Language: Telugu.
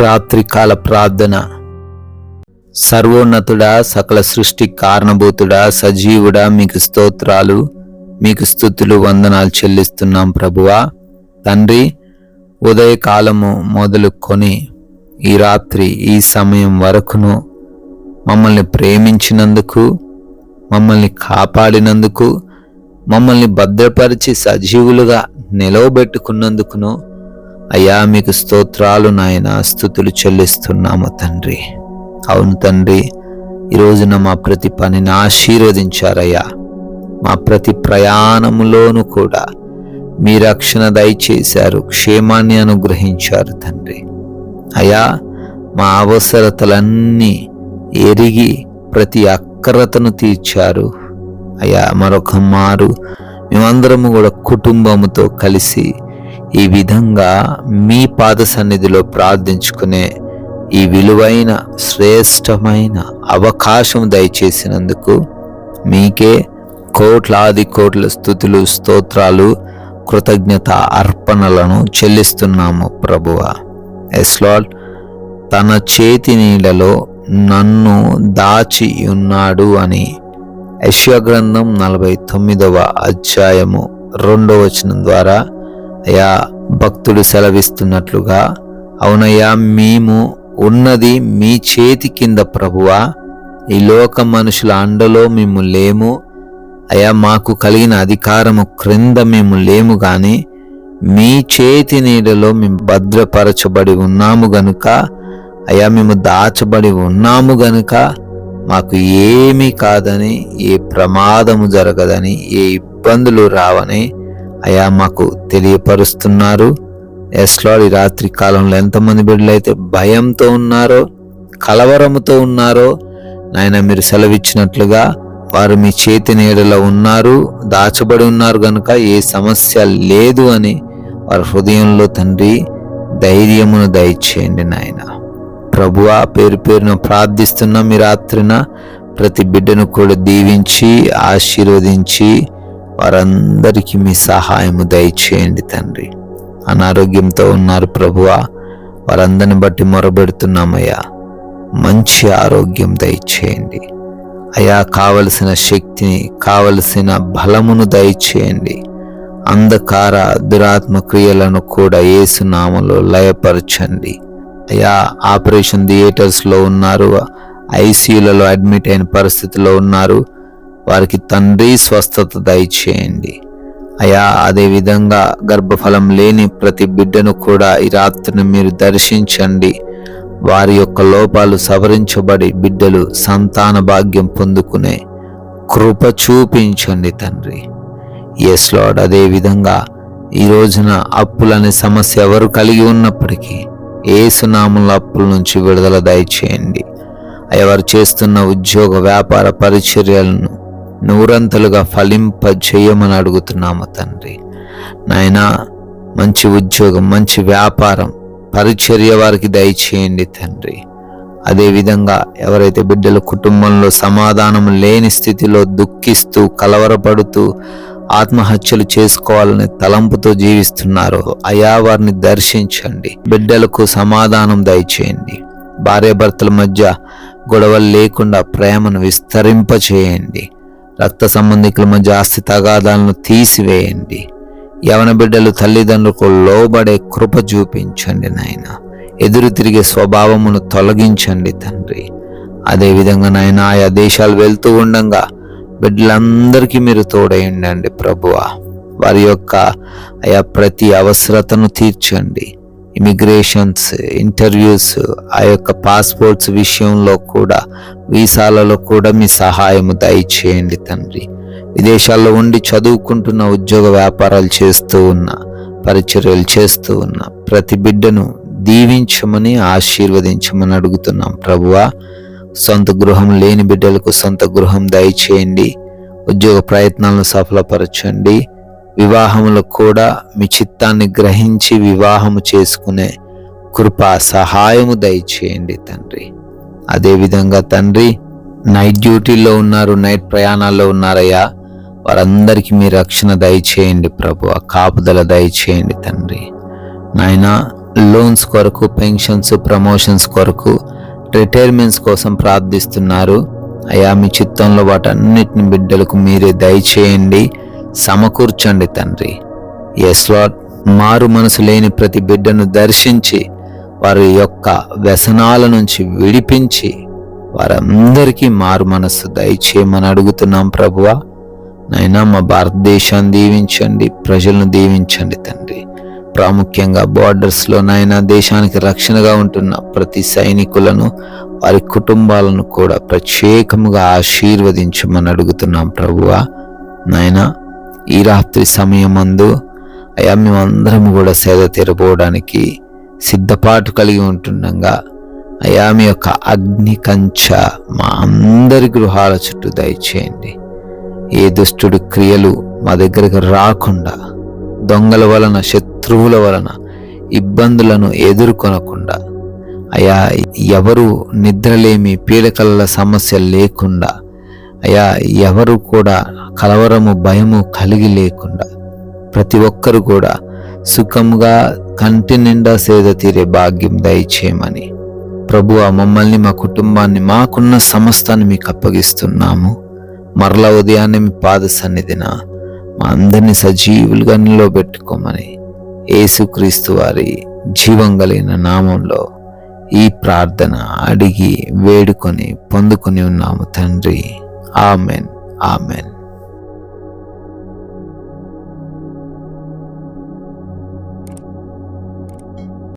రాత్రికాల ప్రార్థన. సర్వోన్నతుడా, సకల సృష్టి కారణభూతుడా, సజీవుడా, మీకు స్తోత్రాలు, మీకు స్తుతులు, వందనాలు చెల్లిస్తున్నాం ప్రభువా. తండ్రి, ఉదయకాలము మొదలుకొని ఈ రాత్రి ఈ సమయం వరకును మమ్మల్ని ప్రేమించినందుకు, మమ్మల్ని కాపాడినందుకు, మమ్మల్ని భద్రపరిచి సజీవులుగా నిలవబెట్టుకున్నందుకును అయ్యా మీకు స్తోత్రాలు నాయన, స్తుతులు చెల్లిస్తున్నాము తండ్రి. అవును తండ్రి, ఈ రోజున మా ప్రతి పనిని ఆశీర్వదించారయ్యా. మా ప్రతి ప్రయాణములోనూ కూడా మీ రక్షణ దయచేశారు, క్షేమాన్ని అనుగ్రహించారు తండ్రి. అయ్యా, మా అవసరతలన్నీ ఎరిగి ప్రతి అక్కరతను తీర్చారు అయ్యా. మరొక మారు మేమందరము కూడా కుటుంబముతో కలిసి ఈ విధంగా మీ పాద సన్నిధిలో ప్రార్థించుకునే ఈ విలువైన శ్రేష్టమైన అవకాశం దయచేసినందుకు మీకే కోట్లాది కోట్ల స్తుతులు, స్తోత్రాలు, కృతజ్ఞత అర్పణలను చెల్లిస్తున్నాము ప్రభువా. ఎస్ లార్డ్, తన చేతి నీడలో నన్ను దాచి ఉన్నాడు అని యెషయా గ్రంథం 49వ అధ్యాయము 2వ వచనం ద్వారా అయ్యా భక్తుడు సెలవిస్తున్నట్లుగా, అవునయ్యా, మేము ఉన్నది మీ చేతి కింద ప్రభువా. ఈ లోక మనుషుల అండలో మేము లేము అయ్యా. మాకు కలిగిన అధికారము క్రింద మేము లేము, కానీ మీ చేతి నీడలో మేము భద్రపరచబడి ఉన్నాము గనుక అయ్యా, మేము దాచబడి ఉన్నాము గనుక మాకు ఏమీ కాదని, ఏ ప్రమాదము జరగదని, ఏ ఇబ్బందులు రావని అయ్యా మాకు తెలియపరుస్తున్నారు. ఎస్ లార్డ్, ఈ రాత్రి కాలంలో ఎంతమంది బిడ్డలైతే భయంతో ఉన్నారో, కలవరముతో ఉన్నారో నాయన, మీరు సెలవిచ్చినట్లుగా వారు మీ చేతి నీడలో ఉన్నారు, దాచబడి ఉన్నారు గనుక ఏ సమస్య లేదు అని వారి హృదయంలో తండ్రి ధైర్యమును దయచేయండి నాయన. ప్రభువా, పేరు పేరున ప్రార్థిస్తున్నాం. ఈ రాత్రిన ప్రతి బిడ్డను కూడా దీవించి ఆశీర్వదించి వారందరికీ మీ సహాయము దయచేయండి తండ్రి. అనారోగ్యంతో ఉన్నారు ప్రభువా, వారందరిని బట్టి మొరబెడుతున్నామయ్యా. మంచి ఆరోగ్యం దయచేయండి అయ్యా. కావలసిన శక్తిని, కావలసిన బలమును దయచేయండి. అంధకార దురాత్మ క్రియలను కూడా యేసు నామములో లయపరచండి అయ్యా. ఆపరేషన్ థియేటర్స్లో ఉన్నారు, ఐసీయూలలో అడ్మిట్ అయిన పరిస్థితిలో ఉన్నారు, వారికి తండ్రి స్వస్థత దయచేయండి అయ్యా. అదేవిధంగా గర్భఫలం లేని ప్రతి బిడ్డను కూడా ఈ రాత్రిని మీరు దర్శించండి. వారి యొక్క లోపాలు సవరించబడి బిడ్డలు సంతాన భాగ్యం పొందుకునే కృప చూపించండి తండ్రి. ఎస్ లార్డ్, అదేవిధంగా ఈ రోజున అప్పులనే సమస్య ఎవరు కలిగి ఉన్నప్పటికీ యేసు నామములో అప్పుల నుంచి విడుదల దయచేయండి అయ్యా. వారు చేస్తున్న ఉద్యోగ వ్యాపార పరిచర్యలను నూరంతలుగా ఫలింపజేయమని అడుగుతున్నాము తండ్రి. నాయనా, మంచి ఉద్యోగం, మంచి వ్యాపారం, పరిచర్య వారికి దయచేయండి తండ్రి. అదేవిధంగా ఎవరైతే బిడ్డల కుటుంబంలో సమాధానం లేని స్థితిలో దుఃఖిస్తూ, కలవరపడుతూ, ఆత్మహత్యలు చేసుకోవాలనే తలంపుతో జీవిస్తున్నారో అయా, వారిని దర్శించండి. బిడ్డలకు సమాధానం దయచేయండి. భార్యాభర్తల మధ్య గొడవలు లేకుండా ప్రేమను విస్తరింపచేయండి. రక్త సంబంధికుల మధ్య ఆస్తి తగాదాలను తీసివేయండి. యవన బిడ్డలు తల్లిదండ్రులకు లోబడే కృప చూపించండి నాయన. ఎదురు తిరిగే స్వభావమును తొలగించండి తండ్రి. అదేవిధంగా నాయన, ఆయా దేశాలు వెళ్తూ ఉండగా బిడ్డలందరికీ మీరు తోడయండి ప్రభువా. వారి యొక్క ఆయా ప్రతి అవసరతను తీర్చండి. ఇమిగ్రేషన్స్, ఇంటర్వ్యూస్, ఆ యొక్క పాస్పోర్ట్స్ విషయంలో కూడా, వీసాలలో కూడా మీ సహాయము దయచేయండి తండ్రి. విదేశాల్లో ఉండి చదువుకుంటున్న, ఉద్యోగ వ్యాపారాలు చేస్తూ ఉన్న, పరిచర్యలు చేస్తూ ఉన్న ప్రతి బిడ్డను దీవించమని, ఆశీర్వదించమని అడుగుతున్నాం ప్రభువా. సొంత గృహం లేని బిడ్డలకు సొంత గృహం దయచేయండి. ఉద్యోగ ప్రయత్నాలను సఫలపరచండి. వివాహములో కూడా మీ చిత్తాన్ని గ్రహించి వివాహము చేసుకునే కృపా సహాయము దయచేయండి తండ్రి. అదేవిధంగా తండ్రి, నైట్ డ్యూటీలో ఉన్నారు, నైట్ ప్రయాణాల్లో ఉన్నారయ్యా, వారందరికీ మీ రక్షణ దయచేయండి ప్రభువా. కాపుదల దయచేయండి తండ్రి. నాయన, లోన్స్ కొరకు, పెన్షన్స్, ప్రమోషన్స్ కొరకు, రిటైర్మెంట్స్ కోసం ప్రార్థిస్తున్నారు. అయా మీ చిత్తంలో వాటన్నిటిని బిడ్డలకు మీరే దయచేయండి, సమకూర్చండి తండ్రి. ఎస్ లార్డ్, మారు మనసు లేని ప్రతి బిడ్డను దర్శించి వారి యొక్క వ్యసనాల నుంచి విడిపించి వారందరికీ మారు మనస్సు దయచేయమని అడుగుతున్నాం ప్రభువా. నైనా మా భారతదేశాన్ని దీవించండి, ప్రజలను దీవించండి తండ్రి. ప్రాముఖ్యంగా బార్డర్స్లో నైనా దేశానికి రక్షణగా ఉంటున్న ప్రతి సైనికులను, వారి కుటుంబాలను కూడా ప్రత్యేకముగా ఆశీర్వదించమని అడుగుతున్నాం ప్రభువా. నైనా ఈ రాత్రి సమయమందు అయా మేమందరం కూడా సేద తీరబోవడానికి సిద్ధపాటు కలిగి ఉంటుండగా అయా మీ యొక్క అగ్ని కంచ మా అందరి గృహాల చుట్టూ దయచేయండి. ఏ దుష్టుడి క్రియలు మా దగ్గరకు రాకుండా, దొంగల వలన, శత్రువుల వలన ఇబ్బందులను ఎదుర్కొనకుండా, అయా ఎవరు నిద్రలేమి, పీడకల సమస్య లేకుండా, అయా ఎవరు కూడా కలవరము, భయము కలిగి లేకుండా ప్రతి ఒక్కరు కూడా సుఖంగా కంటి నిండా సేద తీరే భాగ్యం దయచేయమని ప్రభువా మమ్మల్ని, మా కుటుంబాన్ని, మాకున్న సమస్తాన్ని మీకు అప్పగిస్తున్నాము. మరలా ఉదయాన్నే మీ పాద సన్నిధిన మా అందరినీ సజీవులుగా నిలబెట్టుకోమని యేసుక్రీస్తు వారి జీవం కలిగిన నామంలో ఈ ప్రార్థన అడిగి వేడుకొని పొందుకొని ఉన్నాము తండ్రి. Amen, amen.